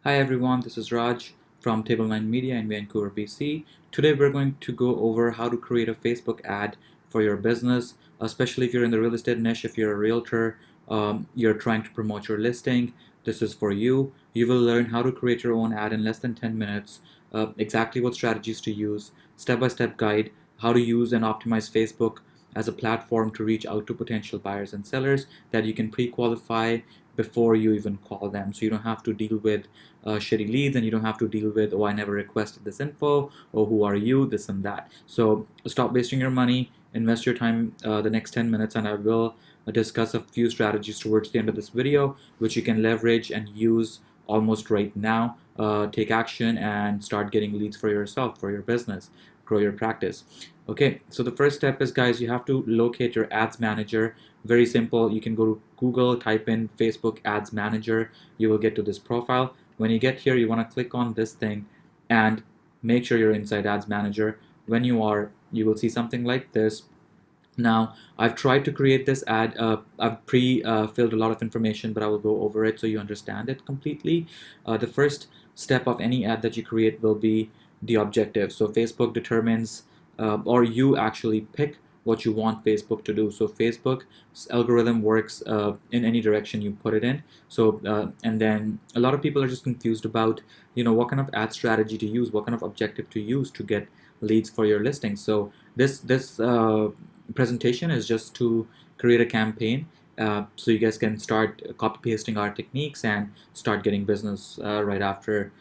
Hi everyone, this is Raj from Table 9 Media in Vancouver, BC. Today we're going to go over how to create a Facebook ad for your business, especially if you're in the real estate niche, if you're a realtor, you're trying to promote your listing. This is for you. You will learn how to create your own ad in less than 10 minutes, exactly what strategies to use, step-by-step guide, how to use and optimize Facebook as a platform to reach out to potential buyers and sellers that you can pre-qualify before you even call them. So you don't have to deal with shitty leads, and you don't have to deal with, oh, I never requested this info, or who are you, this and that. So stop wasting your money, invest your time the next 10 minutes, and I will discuss a few strategies towards the end of this video, which you can leverage and use almost right now. Take action and start getting leads for yourself, for your business, grow your practice. Okay, so the first step is, guys, you have to locate your ads manager. Very simple. You can go to Google, type in Facebook Ads Manager. You will get to this profile. When you get here, you want to click on this thing and make sure you're inside Ads Manager. When you are, you will see something like this. Now, I've tried to create this ad. I've pre-filled a lot of information, but I will go over it so you understand it completely. The first step of any ad that you create will be the objective. So Facebook determines, or you actually pick what you want Facebook to do. So Facebook's algorithm works in any direction you put it in. So and then a lot of people are just confused about, what kind of ad strategy to use, what kind of objective to use to get leads for your listing. So this presentation is just to create a campaign so you guys can start copy pasting our techniques and start getting business right after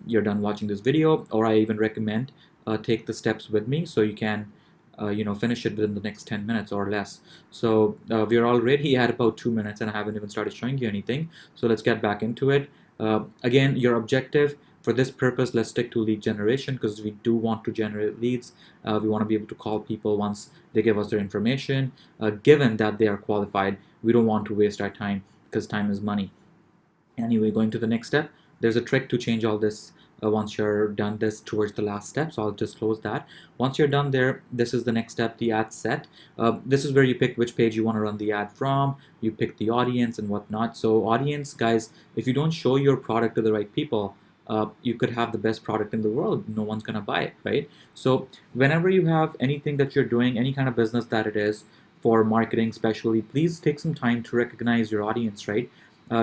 you're done watching this video. Or I even recommend take the steps with me so you can finish it within the next 10 minutes or less. So we're already at about 2 minutes and I haven't even started showing you anything. So let's get back into it. Again, your objective for this purpose, let's stick to lead generation, because we do want to generate leads. We want to be able to call people once they give us their information, given that they are qualified. We don't want to waste our time, because time is money. Anyway, going to the next step, there's a trick to change all this once you're done this towards the last step. So I'll just close that. Once you're done there, this is the next step, the ad set. This is where you pick which page you want to run the ad from. You pick the audience and whatnot. So audience, guys, if you don't show your product to the right people, you could have the best product in the world. No one's going to buy it, right? So whenever you have anything that you're doing, any kind of business that it is, for marketing especially, please take some time to recognize your audience, right?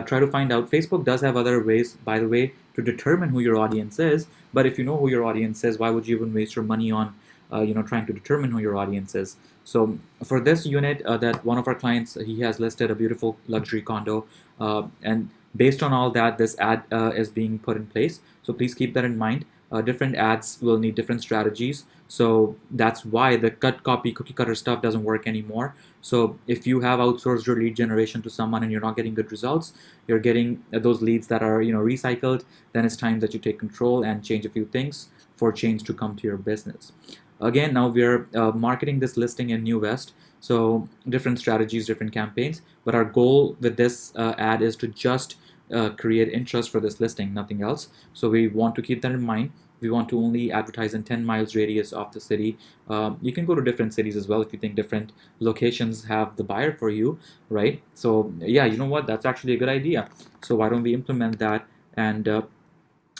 Try to find out. Facebook does have other ways, by the way, to determine who your audience is. But if you know who your audience is, why would you even waste your money on, trying to determine who your audience is? So for this unit, that one of our clients, he has listed a beautiful luxury condo, and based on all that, this ad is being put in place. So please keep that in mind. Different ads will need different strategies. So that's why the cut, copy, cookie cutter stuff doesn't work anymore. So if you have outsourced your lead generation to someone and you're not getting good results, you're getting those leads that are recycled, then it's time that you take control and change a few things for change to come to your business. Again, now we're marketing this listing in New West. So different strategies, different campaigns, but our goal with this ad is to just create interest for this listing, nothing else. So we want to keep that in mind. We want to only advertise in 10 miles radius of the city. You can go to different cities as well if you think different locations have the buyer for you, right? So yeah, you know what? That's actually a good idea. So why don't we implement that, and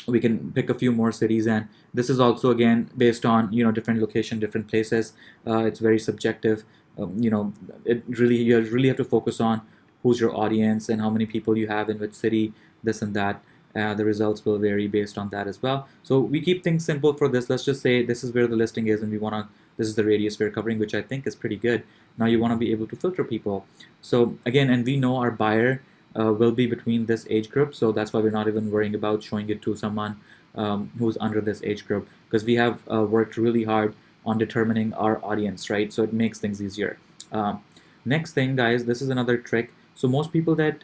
we can pick a few more cities. And this is also, again, based on different location, different places. It's very subjective. It really, you really have to focus on who's your audience and how many people you have in which city, this and that. The results will vary based on that as well. So we keep things simple for this. Let's just say this is where the listing is, and we want to, this is the radius we're covering, which I think is pretty good. Now you want to be able to filter people. So again, and we know our buyer will be between this age group, so that's why we're not even worrying about showing it to someone who's under this age group, because we have worked really hard on determining our audience, right? So it makes things easier. Next thing, guys, this is another trick. So most people that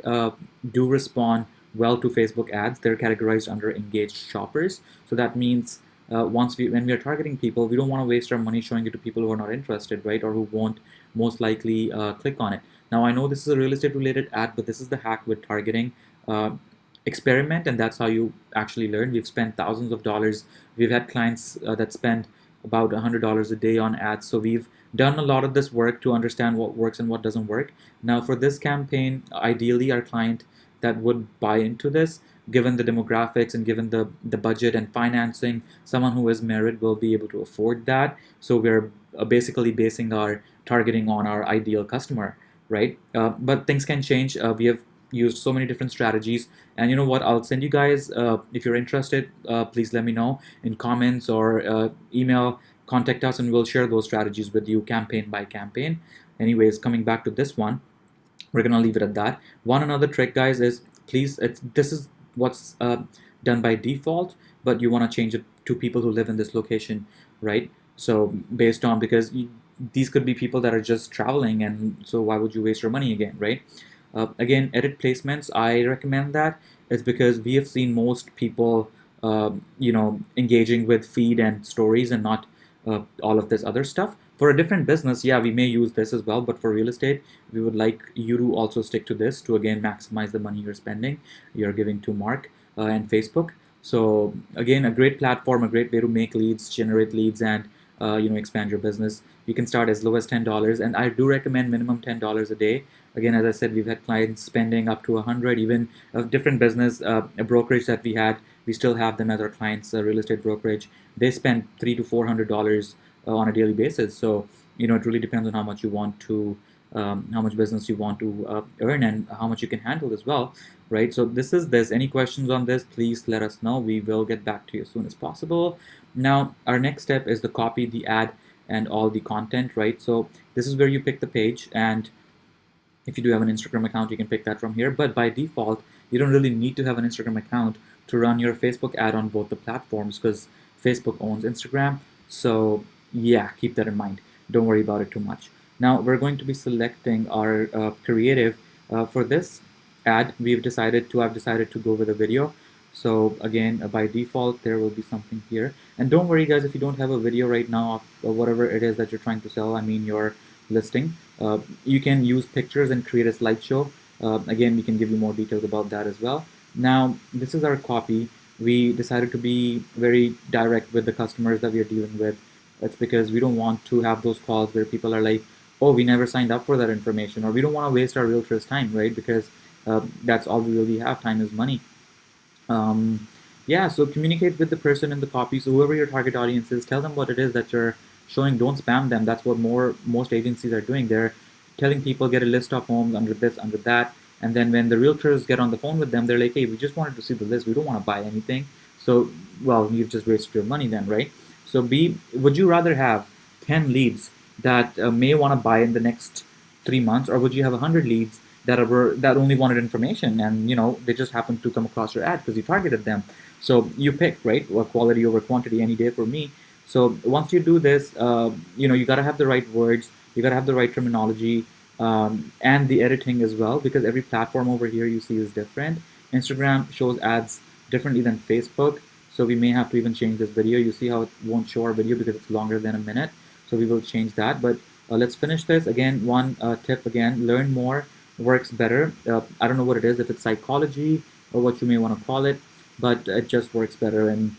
do respond well to Facebook ads, they're categorized under engaged shoppers. So that means when we are targeting people, we don't want to waste our money showing it to people who are not interested, right? Or who won't most likely click on it. Now I know this is a real estate related ad, but this is the hack with targeting. Experiment, and that's how you actually learn. We've spent thousands of dollars. We've had clients that spend about $100 a day on ads. So we've done a lot of this work to understand what works and what doesn't work. Now for this campaign, ideally our client, that would buy into this. Given the demographics and given the budget and financing, someone who is married will be able to afford that. So we're basically basing our targeting on our ideal customer, right? But things can change. We have used so many different strategies, and you know what? I'll send you guys, if you're interested, please let me know in comments or email, contact us, and we'll share those strategies with you campaign by campaign. Anyways, coming back to this one, we're gonna leave it at that. One another trick, guys, is please, this is what's done by default, but you want to change it to people who live in this location, right? So based on, because these could be people that are just traveling, and so why would you waste your money again, right? Again, edit placements, I recommend that. It's because we have seen most people engaging with feed and stories and not all of this other stuff. For a different business, yeah, we may use this as well, but for real estate, we would like you to also stick to this to again maximize the money you're spending, you're giving to Mark and Facebook. So again, a great platform, a great way to make leads, generate leads, and expand your business. You can start as low as $10, and I do recommend minimum $10 a day. Again, as I said, we've had clients spending up to 100, even a different business, a brokerage that we had. We still have them as our clients, a real estate brokerage. They spend $300 to $400 on a daily basis. So it really depends on how much you want to, how much business you want to earn, and how much you can handle as well, right? So this is this. Any questions on this, please let us know. We will get back to you as soon as possible. Now, our next step is to copy the ad and all the content, right? So this is where you pick the page, and if you do have an Instagram account, you can pick that from here. But by default, you don't really need to have an Instagram account to run your Facebook ad on both the platforms, because Facebook owns Instagram. So yeah, keep that in mind. Don't worry about it too much. Now we're going to be selecting our creative for this ad. I've decided to go with a video. So again, by default, there will be something here. And don't worry, guys, if you don't have a video right now of whatever it is that you're trying to sell, I mean your listing, you can use pictures and create a slideshow. Again, we can give you more details about that as well. Now, this is our copy. We decided to be very direct with the customers that we are dealing with. That's because we don't want to have those calls where people are like, oh, we never signed up for that information, or we don't want to waste our realtor's time, right? Because that's all we really have. Time is money. Yeah, so communicate with the person in the copy. So whoever your target audience is, tell them what it is that you're showing. Don't spam them. That's what most agencies are doing. They're telling people, get a list of homes under this, under that, and then when the realtors get on the phone with them, they're like, hey, we just wanted to see the list. We don't want to buy anything. So, well, you've just wasted your money then, right? So would you rather have 10 leads that may want to buy in the next 3 months, or would you have 100 leads that only wanted information, and they just happened to come across your ad because you targeted them? So you pick, right? Or quality over quantity any day for me. So once you do this, you got to have the right words, you got to have the right terminology, and the editing as well, because every platform over here you see is different. Instagram shows ads differently than Facebook, so we may have to even change this video. You see how it won't show our video because it's longer than a minute, so we will change that. But let's finish this. Again, one tip again, learn more works better. I don't know what it is, if it's psychology or what you may want to call it, but it just works better. And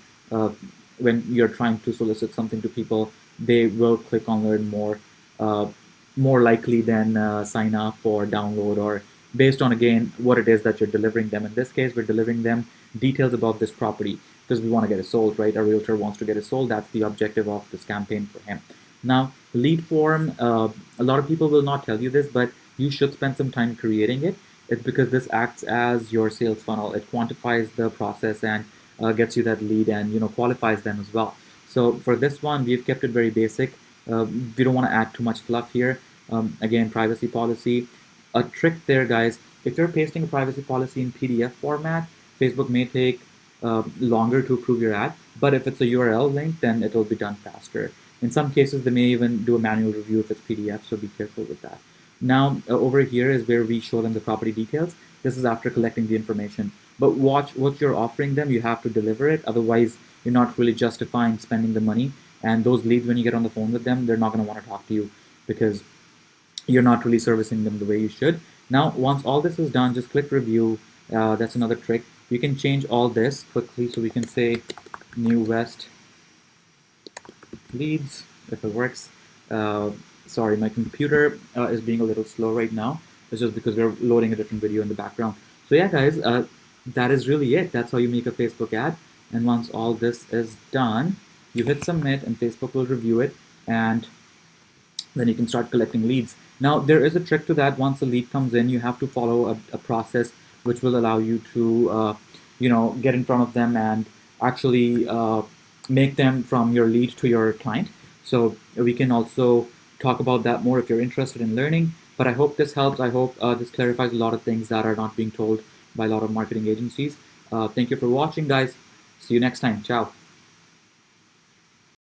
when you're trying to solicit something to people, they will click on learn more, more likely than sign up or download, or based on, again, what it is that you're delivering them. In this case, we're delivering them details about this property because we want to get it sold, right? Our realtor wants to get it sold. That's the objective of this campaign for him. Now, lead form, a lot of people will not tell you this, but you should spend some time creating it. It's because this acts as your sales funnel. It quantifies the process and gets you that lead, and qualifies them as well. So for this one, we've kept it very basic. We don't want to add too much fluff here. Again, privacy policy. A trick there, guys, if you're pasting a privacy policy in PDF format, Facebook may take longer to approve your ad, but if it's a URL link, then it'll be done faster. In some cases, they may even do a manual review if it's PDF, so be careful with that. Now, over here is where we show them the property details. This is after collecting the information. But watch what you're offering them. You have to deliver it. Otherwise, you're not really justifying spending the money. And those leads, when you get on the phone with them, they're not going to want to talk to you because you're not really servicing them the way you should. Now, once all this is done, just click review. That's another trick. You can change all this quickly. So we can say New West leads, if it works. Sorry, my computer is being a little slow right now. It's just because we're loading a different video in the background. So So yeah, guys, that is really it. That's how you make a Facebook ad. And once all this is done, you hit submit, and Facebook will review it, and then you can start collecting leads. Now, there is a trick to that. Once a lead comes in, you have to follow a process which will allow you to, get in front of them and actually make them from your lead to your client. So we can also talk about that more if you're interested in learning. But I hope this helps. I hope this clarifies a lot of things that are not being told by a lot of marketing agencies. Thank you for watching, guys. See you next time. Ciao.